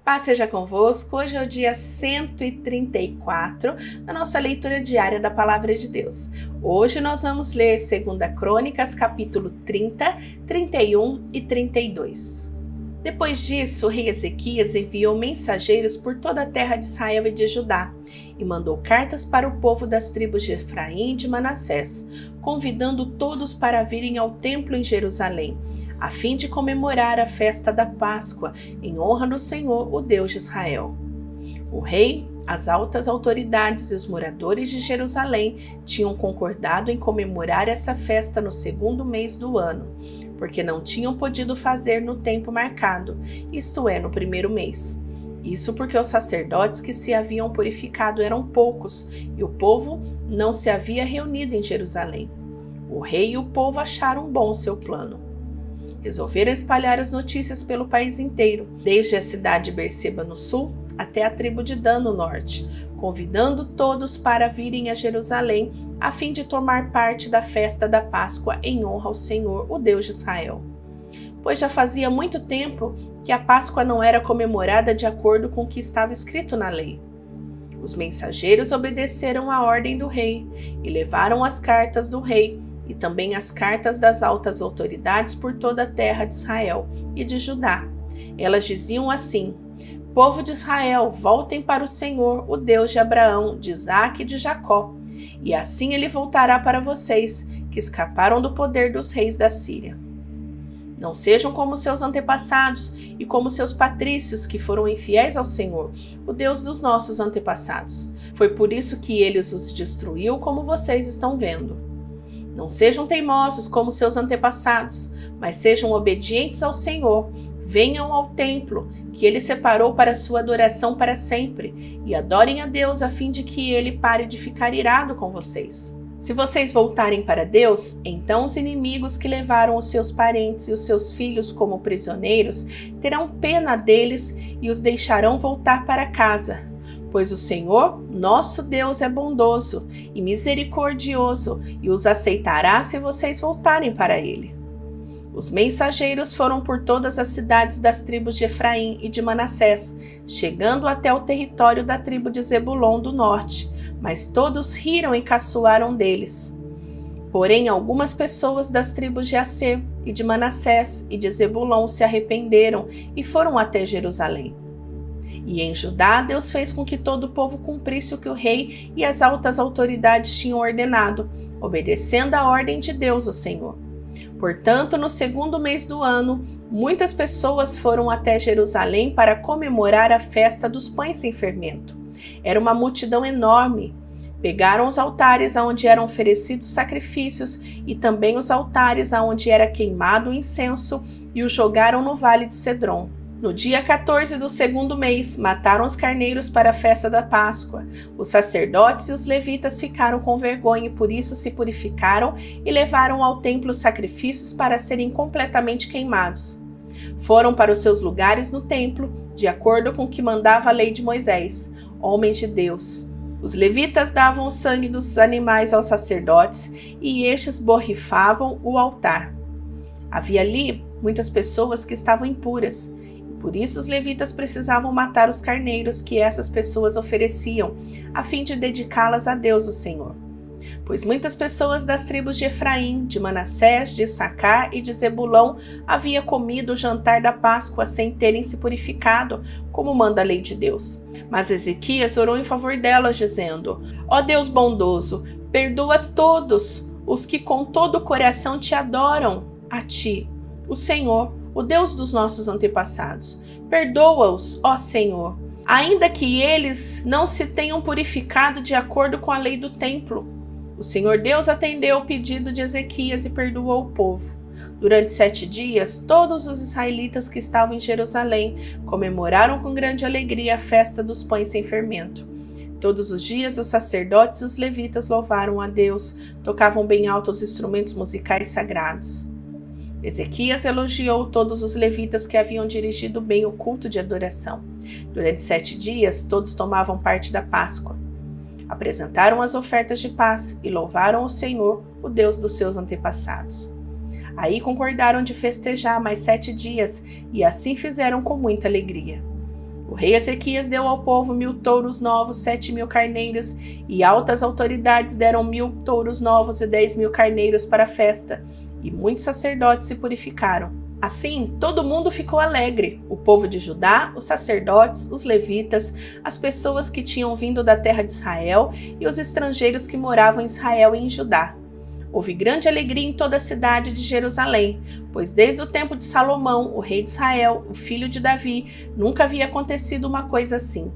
Paz seja convosco. Hoje é o dia 134 da nossa leitura diária da Palavra de Deus. Hoje nós vamos ler 2 Crônicas, capítulo 30, 31 e 32. Depois disso, o rei Ezequias enviou mensageiros por toda a terra de Israel e de Judá, e mandou cartas para o povo das tribos de Efraim e de Manassés, convidando todos para virem ao templo em Jerusalém, a fim de comemorar a festa da Páscoa, em honra do Senhor, o Deus de Israel. O rei, as altas autoridades e os moradores de Jerusalém tinham concordado em comemorar essa festa no segundo mês do ano, porque não tinham podido fazer no tempo marcado, isto é, no primeiro mês. Isso porque os sacerdotes que se haviam purificado eram poucos e o povo não se havia reunido em Jerusalém. O rei e o povo acharam bom seu plano. Resolveram espalhar as notícias pelo país inteiro, desde a cidade de Berseba no sul até a tribo de Dan no norte, convidando todos para virem a Jerusalém a fim de tomar parte da festa da Páscoa em honra ao Senhor, o Deus de Israel. Pois já fazia muito tempo que a Páscoa não era comemorada de acordo com o que estava escrito na lei. Os mensageiros obedeceram à ordem do rei e levaram as cartas do rei e também as cartas das altas autoridades por toda a terra de Israel e de Judá. Elas diziam assim: povo de Israel, voltem para o Senhor, o Deus de Abraão, de Isaque e de Jacó, e assim ele voltará para vocês, que escaparam do poder dos reis da Síria. Não sejam como seus antepassados e como seus patrícios, que foram infiéis ao Senhor, o Deus dos nossos antepassados. Foi por isso que ele os destruiu, como vocês estão vendo. Não sejam teimosos como seus antepassados, mas sejam obedientes ao Senhor. Venham ao templo, que ele separou para sua adoração para sempre, e adorem a Deus a fim de que ele pare de ficar irado com vocês. Se vocês voltarem para Deus, então os inimigos que levaram os seus parentes e os seus filhos como prisioneiros terão pena deles e os deixarão voltar para casa. Pois o Senhor, nosso Deus, é bondoso e misericordioso e os aceitará se vocês voltarem para ele. Os mensageiros foram por todas as cidades das tribos de Efraim e de Manassés, chegando até o território da tribo de Zebulon do norte, mas todos riram e caçoaram deles. Porém, algumas pessoas das tribos de Asser e de Manassés e de Zebulon se arrependeram e foram até Jerusalém. E em Judá, Deus fez com que todo o povo cumprisse o que o rei e as altas autoridades tinham ordenado, obedecendo à ordem de Deus, o Senhor. Portanto, no segundo mês do ano, muitas pessoas foram até Jerusalém para comemorar a festa dos pães sem fermento. Era uma multidão enorme. Pegaram os altares aonde eram oferecidos sacrifícios e também os altares aonde era queimado o incenso e os jogaram no vale de Cedron. No dia 14 do segundo mês, mataram os carneiros para a festa da Páscoa. Os sacerdotes e os levitas ficaram com vergonha e por isso se purificaram e levaram ao templo sacrifícios para serem completamente queimados. Foram para os seus lugares no templo, de acordo com o que mandava a lei de Moisés, homens de Deus. Os levitas davam o sangue dos animais aos sacerdotes e estes borrifavam o altar. Havia ali muitas pessoas que estavam impuras. Por isso os levitas precisavam matar os carneiros que essas pessoas ofereciam, a fim de dedicá-las a Deus, o Senhor. Pois muitas pessoas das tribos de Efraim, de Manassés, de Issacar e de Zebulão haviam comido o jantar da Páscoa sem terem se purificado, como manda a lei de Deus. Mas Ezequias orou em favor delas, dizendo: ó Deus bondoso, perdoa todos os que com todo o coração te adoram, a ti, o Senhor, o Deus dos nossos antepassados. Perdoa-os, ó Senhor, ainda que eles não se tenham purificado de acordo com a lei do templo. O Senhor Deus atendeu o pedido de Ezequias e perdoou o povo. Durante 7 dias, todos os israelitas que estavam em Jerusalém comemoraram com grande alegria a festa dos pães sem fermento. Todos os dias, os sacerdotes e os levitas louvaram a Deus, tocavam bem alto os instrumentos musicais sagrados. Ezequias elogiou todos os levitas que haviam dirigido bem o culto de adoração. Durante 7 dias, todos tomavam parte da Páscoa. Apresentaram as ofertas de paz e louvaram o Senhor, o Deus dos seus antepassados. Aí concordaram de festejar mais 7 dias e assim fizeram com muita alegria. O rei Ezequias deu ao povo 1000 touros novos, 7.000 carneiros, e altas autoridades deram 1000 touros novos e 10.000 carneiros para a festa, e muitos sacerdotes se purificaram. Assim, todo mundo ficou alegre, o povo de Judá, os sacerdotes, os levitas, as pessoas que tinham vindo da terra de Israel e os estrangeiros que moravam em Israel e em Judá. Houve grande alegria em toda a cidade de Jerusalém, pois desde o tempo de Salomão, o rei de Israel, o filho de Davi, nunca havia acontecido uma coisa assim.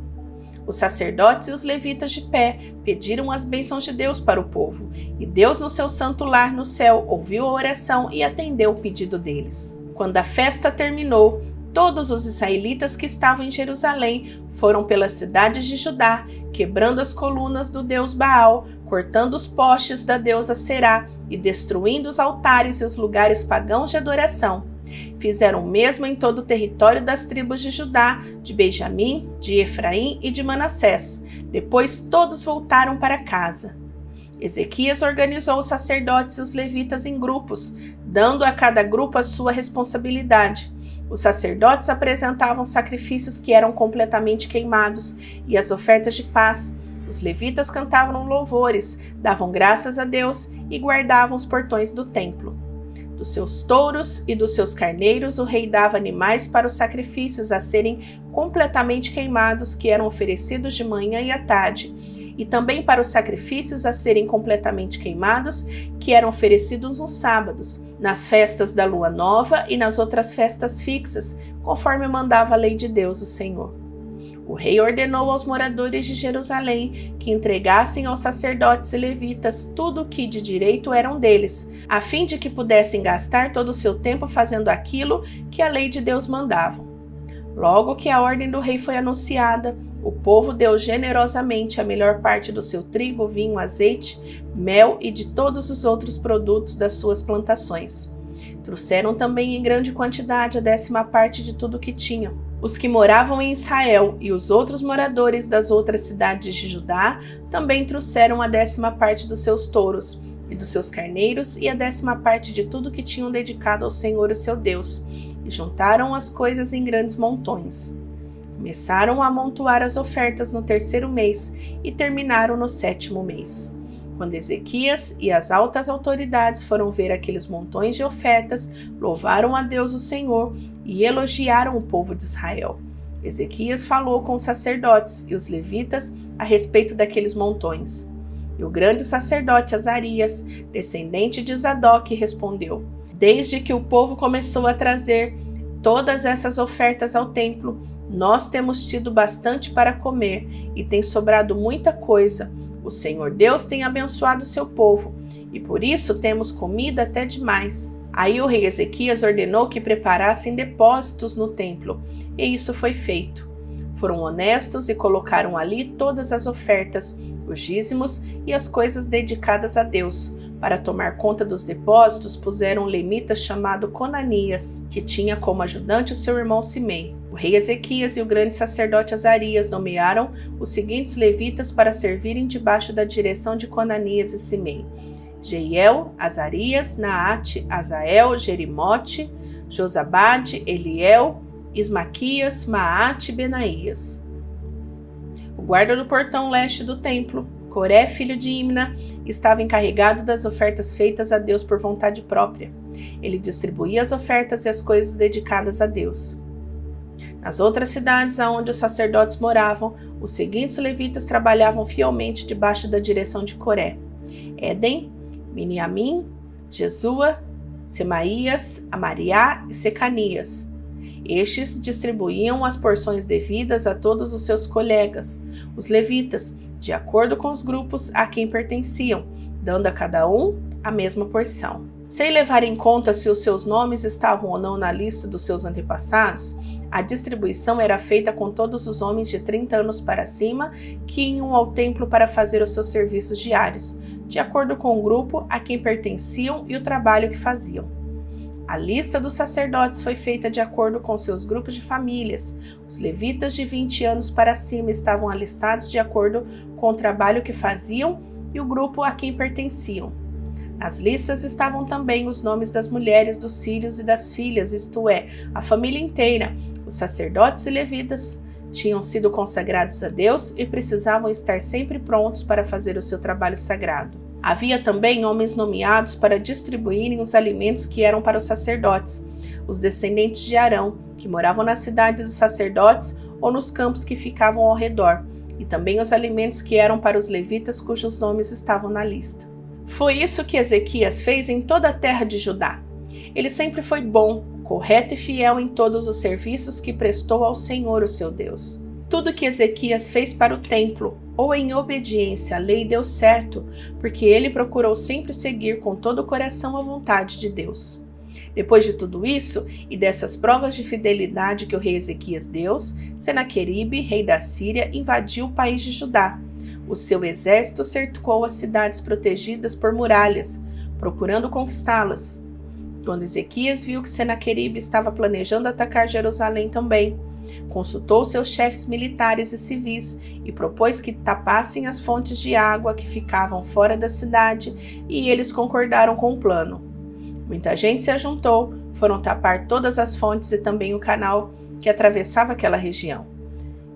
Os sacerdotes e os levitas de pé pediram as bênçãos de Deus para o povo, e Deus no seu santo lar no céu ouviu a oração e atendeu o pedido deles. Quando a festa terminou, todos os israelitas que estavam em Jerusalém foram pelas cidades de Judá, quebrando as colunas do deus Baal, cortando os postes da deusa Será e destruindo os altares e os lugares pagãos de adoração. Fizeram o mesmo em todo o território das tribos de Judá, de Benjamim, de Efraim e de Manassés. Depois todos voltaram para casa. Ezequias organizou os sacerdotes e os levitas em grupos, dando a cada grupo a sua responsabilidade. Os sacerdotes apresentavam sacrifícios que eram completamente queimados e as ofertas de paz. Os levitas cantavam louvores, davam graças a Deus e guardavam os portões do templo. Dos seus touros e dos seus carneiros, o rei dava animais para os sacrifícios a serem completamente queimados, que eram oferecidos de manhã e à tarde, e também para os sacrifícios a serem completamente queimados, que eram oferecidos nos sábados, nas festas da lua nova e nas outras festas fixas, conforme mandava a lei de Deus, o Senhor. O rei ordenou aos moradores de Jerusalém que entregassem aos sacerdotes e levitas tudo o que de direito eram deles, a fim de que pudessem gastar todo o seu tempo fazendo aquilo que a lei de Deus mandava. Logo que a ordem do rei foi anunciada, o povo deu generosamente a melhor parte do seu trigo, vinho, azeite, mel e de todos os outros produtos das suas plantações. Trouxeram também em grande quantidade a 10ª parte de tudo o que tinham. Os que moravam em Israel e os outros moradores das outras cidades de Judá também trouxeram a 10ª parte dos seus touros e dos seus carneiros e a 10ª parte de tudo que tinham dedicado ao Senhor, o seu Deus, e juntaram as coisas em grandes montões. Começaram a amontoar as ofertas no 3º mês e terminaram no 7º mês. Quando Ezequias e as altas autoridades foram ver aqueles montões de ofertas, louvaram a Deus o Senhor e elogiaram o povo de Israel. Ezequias falou com os sacerdotes e os levitas a respeito daqueles montões. E o grande sacerdote Azarias, descendente de Zadok, respondeu: Desde que o povo começou a trazer todas essas ofertas ao templo, nós temos tido bastante para comer e tem sobrado muita coisa. O Senhor Deus tem abençoado o seu povo e por isso temos comida até demais. Aí o rei Ezequias ordenou que preparassem depósitos no templo, e isso foi feito. Foram honestos e colocaram ali todas as ofertas, os dízimos e as coisas dedicadas a Deus. Para tomar conta dos depósitos, puseram um lemita chamado Conanias, que tinha como ajudante o seu irmão Simei. O rei Ezequias e o grande sacerdote Azarias nomearam os seguintes levitas para servirem debaixo da direção de Conanias e Simei: Jeiel, Azarias, Naate, Azael, Jerimote, Josabade, Eliel, Ismaquias, Maate e Benaías. O guarda do portão leste do templo, Coré, filho de Imna, estava encarregado das ofertas feitas a Deus por vontade própria. Ele distribuía as ofertas e as coisas dedicadas a Deus. Nas outras cidades aonde os sacerdotes moravam, os seguintes levitas trabalhavam fielmente debaixo da direção de Coré: Éden, Miniamim, Jesua, Semaías, Amariá e Secanias. Estes distribuíam as porções devidas a todos os seus colegas, os levitas, de acordo com os grupos a quem pertenciam, dando a cada um a mesma porção. Sem levar em conta se os seus nomes estavam ou não na lista dos seus antepassados, a distribuição era feita com todos os homens de 30 anos para cima que iam ao templo para fazer os seus serviços diários, de acordo com o grupo a quem pertenciam e o trabalho que faziam. A lista dos sacerdotes foi feita de acordo com seus grupos de famílias. Os levitas de 20 anos para cima estavam alistados de acordo com o trabalho que faziam e o grupo a quem pertenciam. Nas listas estavam também os nomes das mulheres, dos filhos e das filhas, isto é, a família inteira, os sacerdotes e levitas, tinham sido consagrados a Deus e precisavam estar sempre prontos para fazer o seu trabalho sagrado. Havia também homens nomeados para distribuírem os alimentos que eram para os sacerdotes, os descendentes de Arão, que moravam nas cidades dos sacerdotes ou nos campos que ficavam ao redor, e também os alimentos que eram para os levitas cujos nomes estavam na lista. Foi isso que Ezequias fez em toda a terra de Judá. Ele sempre foi bom, correto e fiel em todos os serviços que prestou ao Senhor, o seu Deus. Tudo que Ezequias fez para o templo, ou em obediência à lei, deu certo, porque ele procurou sempre seguir com todo o coração a vontade de Deus. Depois de tudo isso, e dessas provas de fidelidade que o rei Ezequias deu, Senaqueribe, rei da Síria, invadiu o país de Judá. O seu exército cercou as cidades protegidas por muralhas, procurando conquistá-las. Quando Ezequias viu que Senaqueribe estava planejando atacar Jerusalém também, consultou seus chefes militares e civis e propôs que tapassem as fontes de água que ficavam fora da cidade, e eles concordaram com o plano. Muita gente se ajuntou, foram tapar todas as fontes e também o canal que atravessava aquela região.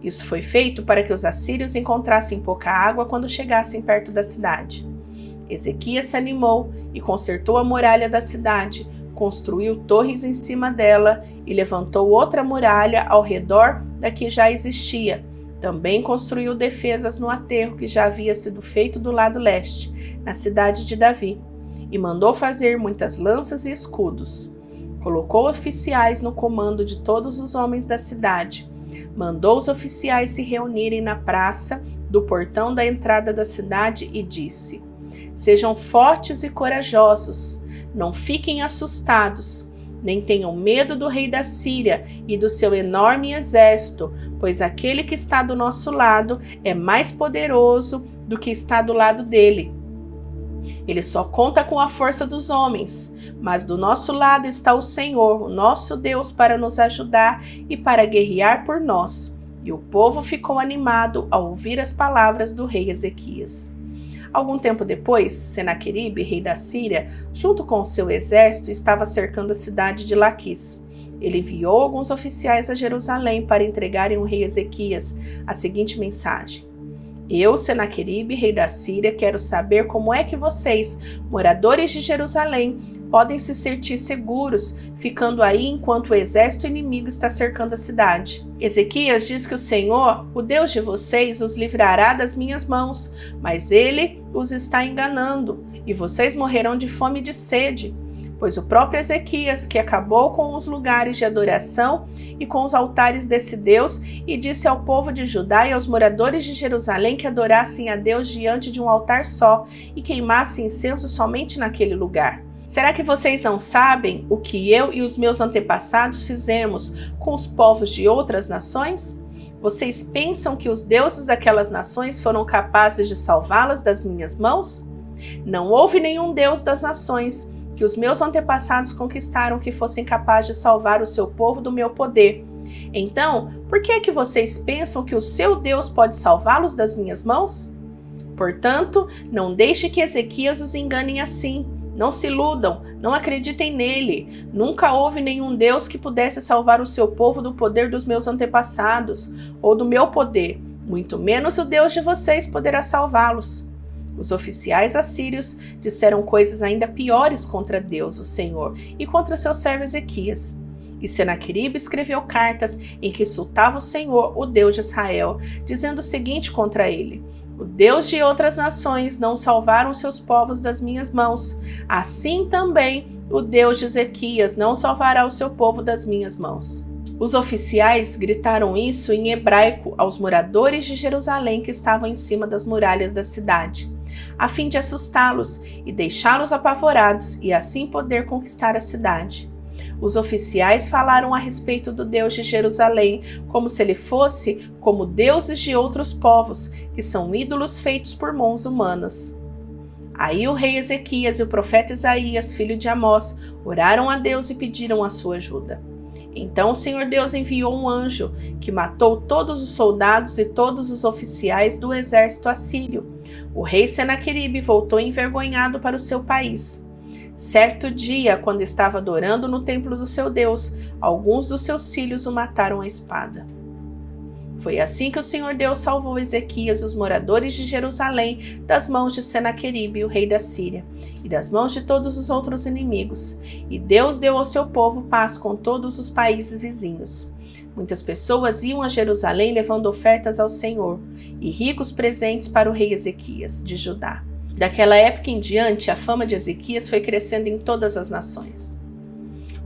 Isso foi feito para que os assírios encontrassem pouca água quando chegassem perto da cidade. Ezequias se animou e consertou a muralha da cidade, construiu torres em cima dela e levantou outra muralha ao redor da que já existia. Também construiu defesas no aterro que já havia sido feito do lado leste, na cidade de Davi, e mandou fazer muitas lanças e escudos. Colocou oficiais no comando de todos os homens da cidade. Mandou os oficiais se reunirem na praça do portão da entrada da cidade e disse: Sejam fortes e corajosos, não fiquem assustados, nem tenham medo do rei da Síria e do seu enorme exército, pois aquele que está do nosso lado é mais poderoso do que está do lado dele. Ele só conta com a força dos homens, mas do nosso lado está o Senhor, o nosso Deus, para nos ajudar e para guerrear por nós. E o povo ficou animado ao ouvir as palavras do rei Ezequias. Algum tempo depois, Senaqueribe, rei da Síria, junto com o seu exército, estava cercando a cidade de Laquis. Ele enviou alguns oficiais a Jerusalém para entregarem ao rei Ezequias a seguinte mensagem: Eu, Senaqueribe, rei da Síria, quero saber como é que vocês, moradores de Jerusalém, podem se sentir seguros, ficando aí enquanto o exército inimigo está cercando a cidade. Ezequias diz que o Senhor, o Deus de vocês, os livrará das minhas mãos, mas ele os está enganando, e vocês morrerão de fome e de sede. Pois o próprio Ezequias, que acabou com os lugares de adoração e com os altares desse Deus, e disse ao povo de Judá e aos moradores de Jerusalém que adorassem a Deus diante de um altar só e queimassem incenso somente naquele lugar. Será que vocês não sabem o que eu e os meus antepassados fizemos com os povos de outras nações? Vocês pensam que os deuses daquelas nações foram capazes de salvá-las das minhas mãos? Não houve nenhum deus das nações que os meus antepassados conquistaram que fossem capazes de salvar o seu povo do meu poder. Então, por que é que vocês pensam que o seu Deus pode salvá-los das minhas mãos? Portanto, não deixe que Ezequias os engane assim. Não se iludam, não acreditem nele. Nunca houve nenhum Deus que pudesse salvar o seu povo do poder dos meus antepassados, ou do meu poder. Muito menos o Deus de vocês poderá salvá-los. Os oficiais assírios disseram coisas ainda piores contra Deus, o Senhor, e contra o seu servo Ezequias. E Senaqueribe escreveu cartas em que insultava o Senhor, o Deus de Israel, dizendo o seguinte contra ele: O Deus de outras nações não salvaram seus povos das minhas mãos. Assim também o Deus de Ezequias não salvará o seu povo das minhas mãos. Os oficiais gritaram isso em hebraico aos moradores de Jerusalém que estavam em cima das muralhas da cidade, a fim de assustá-los e deixá-los apavorados e assim poder conquistar a cidade. Os oficiais falaram a respeito do Deus de Jerusalém como se ele fosse como deuses de outros povos, que são ídolos feitos por mãos humanas. Aí o rei Ezequias e o profeta Isaías, filho de Amós, oraram a Deus e pediram a sua ajuda. Então o Senhor Deus enviou um anjo que matou todos os soldados e todos os oficiais do exército assírio. O rei Senaqueribe voltou envergonhado para o seu país. Certo dia, quando estava adorando no templo do seu Deus, alguns dos seus filhos o mataram à espada. Foi assim que o Senhor Deus salvou Ezequias e os moradores de Jerusalém das mãos de Senaqueribe, o rei da Síria, e das mãos de todos os outros inimigos. E Deus deu ao seu povo paz com todos os países vizinhos. Muitas pessoas iam a Jerusalém levando ofertas ao Senhor e ricos presentes para o rei Ezequias, de Judá. Daquela época em diante, a fama de Ezequias foi crescendo em todas as nações.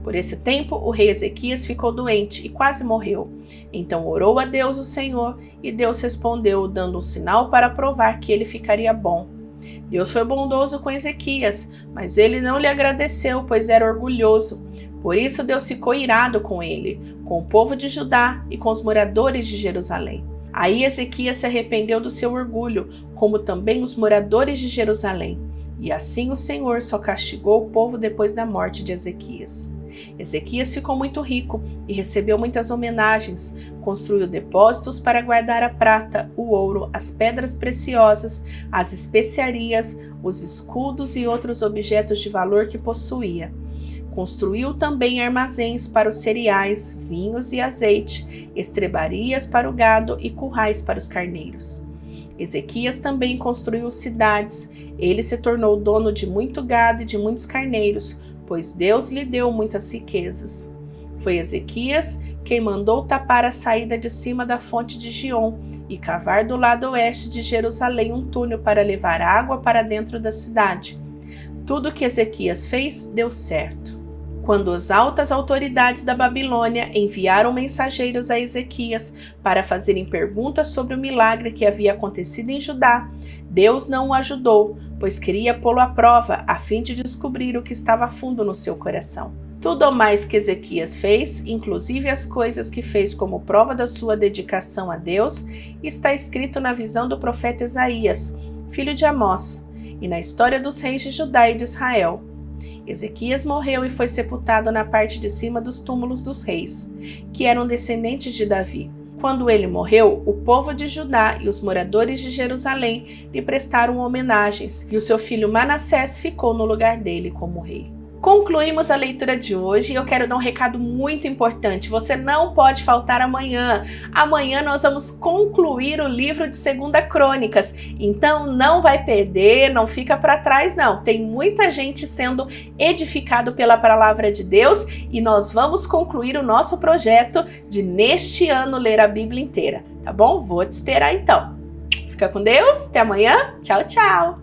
Por esse tempo, o rei Ezequias ficou doente e quase morreu. Então orou a Deus o Senhor, e Deus respondeu, dando um sinal para provar que ele ficaria bom. Deus foi bondoso com Ezequias, mas ele não lhe agradeceu, pois era orgulhoso. Por isso Deus ficou irado com ele, com o povo de Judá e com os moradores de Jerusalém. Aí Ezequias se arrependeu do seu orgulho, como também os moradores de Jerusalém. E assim o Senhor só castigou o povo depois da morte de Ezequias. Ezequias ficou muito rico e recebeu muitas homenagens, construiu depósitos para guardar a prata, o ouro, as pedras preciosas, as especiarias, os escudos e outros objetos de valor que possuía. Construiu também armazéns para os cereais, vinhos e azeite, estrebarias para o gado e currais para os carneiros. Ezequias também construiu cidades. Ele se tornou dono de muito gado e de muitos carneiros, pois Deus lhe deu muitas riquezas. Foi Ezequias quem mandou tapar a saída de cima da fonte de Giom e cavar do lado oeste de Jerusalém um túnel para levar água para dentro da cidade. Tudo o que Ezequias fez deu certo. Quando as altas autoridades da Babilônia enviaram mensageiros a Ezequias para fazerem perguntas sobre o milagre que havia acontecido em Judá, Deus não o ajudou, pois queria pô-lo à prova, a fim de descobrir o que estava fundo no seu coração. Tudo o mais que Ezequias fez, inclusive as coisas que fez como prova da sua dedicação a Deus, está escrito na visão do profeta Isaías, filho de Amós, e na história dos reis de Judá e de Israel. Ezequias morreu e foi sepultado na parte de cima dos túmulos dos reis, que eram descendentes de Davi. Quando ele morreu, o povo de Judá e os moradores de Jerusalém lhe prestaram homenagens, e o seu filho Manassés ficou no lugar dele como rei. Concluímos a leitura de hoje e eu quero dar um recado muito importante. Você não pode faltar amanhã. Amanhã nós vamos concluir o livro de 2 Crônicas. Então não vai perder, não fica para trás não. Tem muita gente sendo edificado pela palavra de Deus e nós vamos concluir o nosso projeto de neste ano ler a Bíblia inteira, tá bom? Vou te esperar então. Fica com Deus, até amanhã. Tchau, tchau.